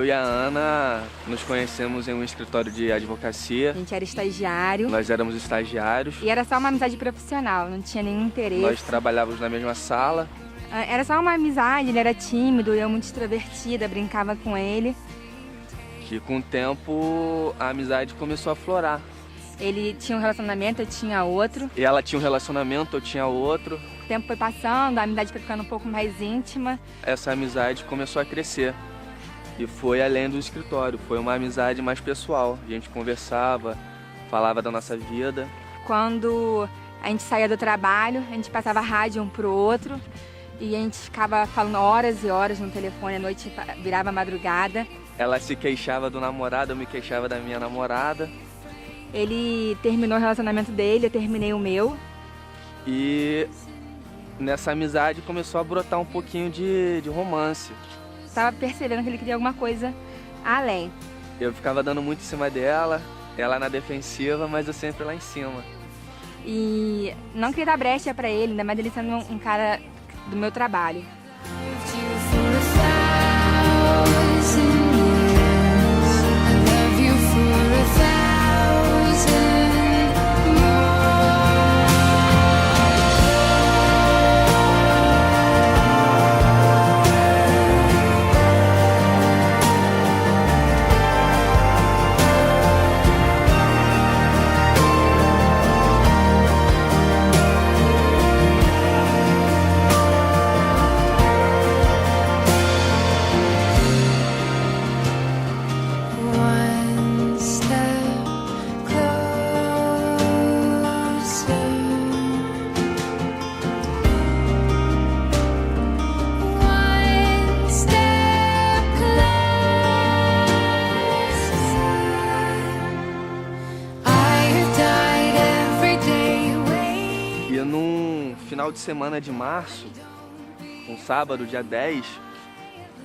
e a Ana nos conhecemos em um escritório de advocacia. A gente era estagiário. Nós éramos estagiários. E era só uma amizade profissional, não tinha nenhum interesse. Nós trabalhávamos na mesma sala. Era só uma amizade, ele era tímido, eu muito extrovertida, brincava com ele. Que com o tempo a amizade começou a florar. Ele tinha um relacionamento, eu tinha outro. E ela tinha um relacionamento, eu tinha outro. O tempo foi passando, a amizade foi ficando um pouco mais íntima. Essa amizade começou a crescer. E foi além do escritório, foi uma amizade mais pessoal. A gente conversava, falava da nossa vida. Quando a gente saía do trabalho, a gente passava rádio um pro outro. E a gente ficava falando horas e horas no telefone, a noite virava madrugada. Ela se queixava do namorado, eu me queixava da minha namorada. Ele terminou o relacionamento dele, eu terminei o meu. E nessa amizade começou a brotar um pouquinho de romance. Estava percebendo que ele queria alguma coisa além. Eu ficava dando muito em cima dela, ela na defensiva, mas eu sempre lá em cima. E não queria dar brecha pra ele, ainda mais ele sendo um cara do meu trabalho. Final de semana de março, um sábado, dia 10,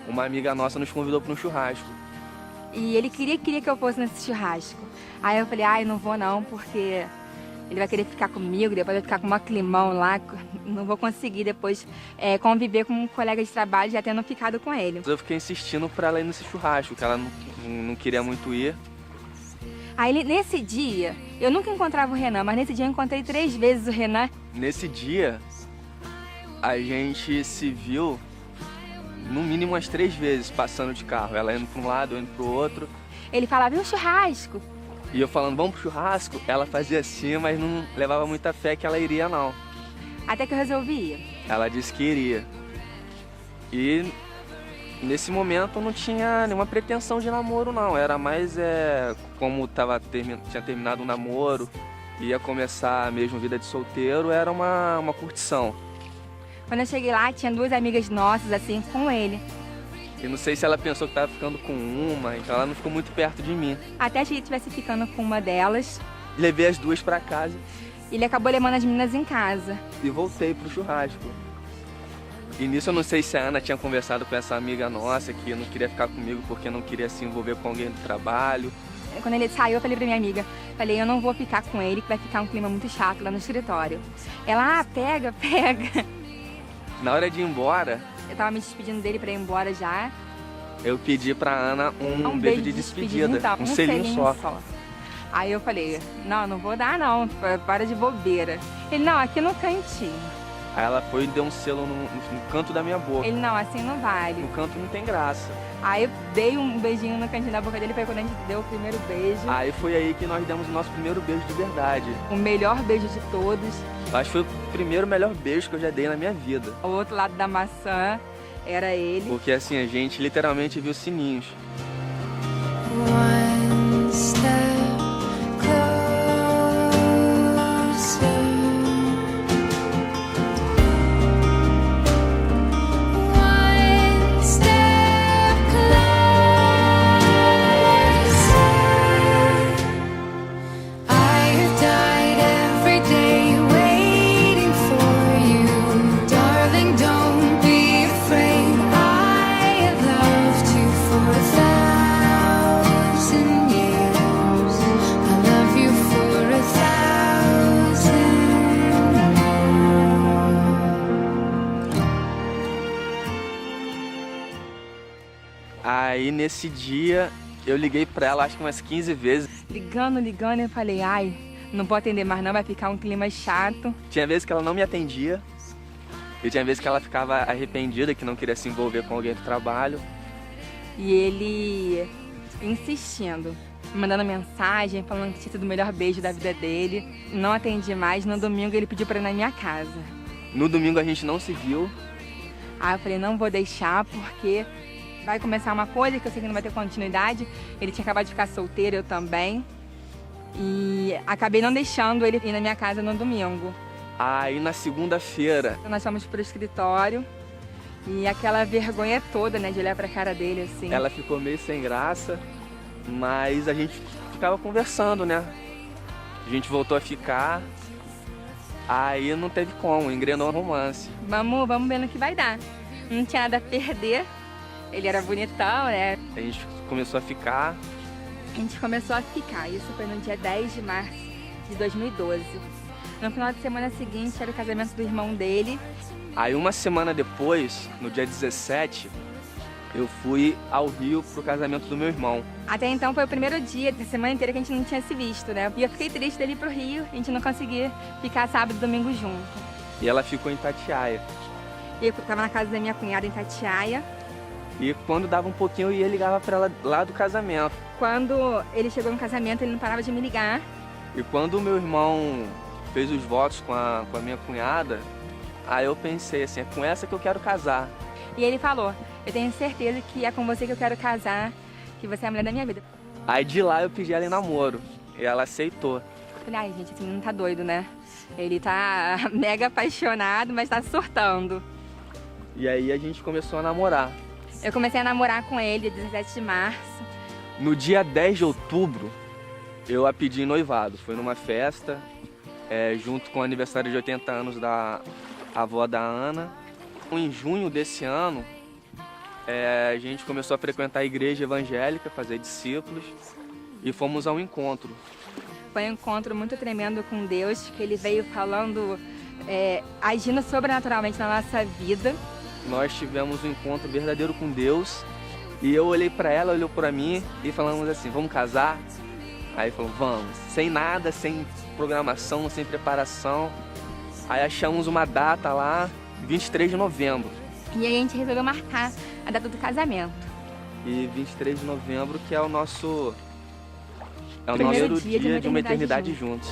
uma amiga nossa nos convidou para um churrasco. E ele queria que eu fosse nesse churrasco. Aí eu falei, ai, não vou não, porque ele vai querer ficar comigo, depois vai ficar com um climão lá, não vou conseguir depois conviver com um colega de trabalho já tendo ficado com ele. Eu fiquei insistindo para ela ir nesse churrasco, que ela não queria muito ir. Aí nesse dia, eu nunca encontrava o Renan, mas nesse dia eu encontrei 3 vezes o Renan. Nesse dia, a gente se viu no mínimo umas 3 vezes passando de carro. Ela indo para um lado, eu indo para o outro. Ele falava, e o churrasco? E eu falando, vamos pro churrasco? Ela fazia assim, mas não levava muita fé que ela iria não. Até que eu resolvi ir. Ela disse que iria. E nesse momento eu não tinha nenhuma pretensão de namoro não. Era mais como tinha terminado um namoro, ia começar mesmo vida de solteiro, era uma curtição. Quando eu cheguei lá, tinha 2 amigas nossas, assim, com ele. E não sei se ela pensou que estava ficando com uma, então ela não ficou muito perto de mim. Até achei que estivesse ficando com uma delas. Levei as 2 para casa. Ele acabou levando as meninas em casa. E voltei pro churrasco. E nisso eu não sei se a Ana tinha conversado com essa amiga nossa que não queria ficar comigo porque não queria se envolver com alguém do trabalho. Quando ele saiu, eu falei pra minha amiga, eu não vou ficar com ele, que vai ficar um clima muito chato lá no escritório. Ela, pega. Na hora de ir embora, eu tava me despedindo dele pra ir embora já. Eu pedi pra Ana um beijo de despedida, então, um selinho só. Aí eu falei, não vou dar não, para de bobeira. Ele, não, aqui no cantinho. Aí ela foi e deu um selo no canto da minha boca. Ele, não, assim não vale. No canto não tem graça. Aí eu dei um beijinho no cantinho da boca dele, foi quando a gente deu o primeiro beijo. Aí foi aí que nós demos o nosso primeiro beijo de verdade. O melhor beijo de todos. Acho que foi o primeiro melhor beijo que eu já dei na minha vida. O outro lado da maçã era ele. Porque assim, a gente literalmente viu sininhos. nesse dia, eu liguei pra ela acho que umas 15 vezes. Ligando, eu falei, ai, não vou atender mais não, vai ficar um clima chato. Tinha vezes que ela não me atendia. E tinha vezes que ela ficava arrependida, que não queria se envolver com alguém do trabalho. E ele insistindo, mandando mensagem, falando que tinha sido o melhor beijo da vida dele. Não atendi mais, no domingo ele pediu pra ir na minha casa. No domingo a gente não se viu. Aí eu falei, não vou deixar porque vai começar uma coisa que eu sei que não vai ter continuidade. Ele tinha acabado de ficar solteiro, eu também. E acabei não deixando ele ir na minha casa no domingo. Aí na segunda-feira... Nós fomos pro escritório e aquela vergonha toda, né, de olhar pra cara dele, assim. Ela ficou meio sem graça, mas a gente ficava conversando, né? A gente voltou a ficar, aí não teve como, engrenou um romance. Vamos ver no que vai dar. Não tinha nada a perder, ele era bonitão, né? A gente começou a ficar. Isso foi no dia 10 de março de 2012. No final de semana seguinte era o casamento do irmão dele. Aí uma semana depois, no dia 17, eu fui ao Rio pro casamento do meu irmão. Até então foi o primeiro dia da semana inteira que a gente não tinha se visto, né? E eu fiquei triste dele ir pro Rio, a gente não conseguia ficar sábado e domingo junto. E ela ficou em Itatiaia. Eu tava na casa da minha cunhada em Itatiaia. E quando dava um pouquinho eu ia ligar pra ela lá do casamento. Quando ele chegou no casamento, ele não parava de me ligar. E quando o meu irmão fez os votos com a minha cunhada, aí eu pensei assim, é com essa que eu quero casar. E ele falou, eu tenho certeza que é com você que eu quero casar, que você é a mulher da minha vida. Aí de lá eu pedi ela em namoro, e ela aceitou. Eu falei, ai gente, esse menino tá doido, né? Ele tá mega apaixonado, mas tá surtando. E aí a gente começou a namorar. Eu comecei a namorar com ele 17 de março. No dia 10 de outubro, eu a pedi em noivado. Foi numa festa, junto com o aniversário de 80 anos da avó da Ana. Em junho desse ano, a gente começou a frequentar a igreja evangélica, fazer discípulos, e fomos a um encontro. Foi um encontro muito tremendo com Deus, que ele veio falando, agindo sobrenaturalmente na nossa vida. Nós tivemos um encontro verdadeiro com Deus, e eu olhei para ela, olhou para mim, e falamos assim, vamos casar? Aí falou, vamos, sem nada, sem programação, sem preparação. Aí achamos uma data lá, 23 de novembro. E aí a gente resolveu marcar a data do casamento. E 23 de novembro que é o nosso... É o primeiro primeiro dia de uma eternidade juntos.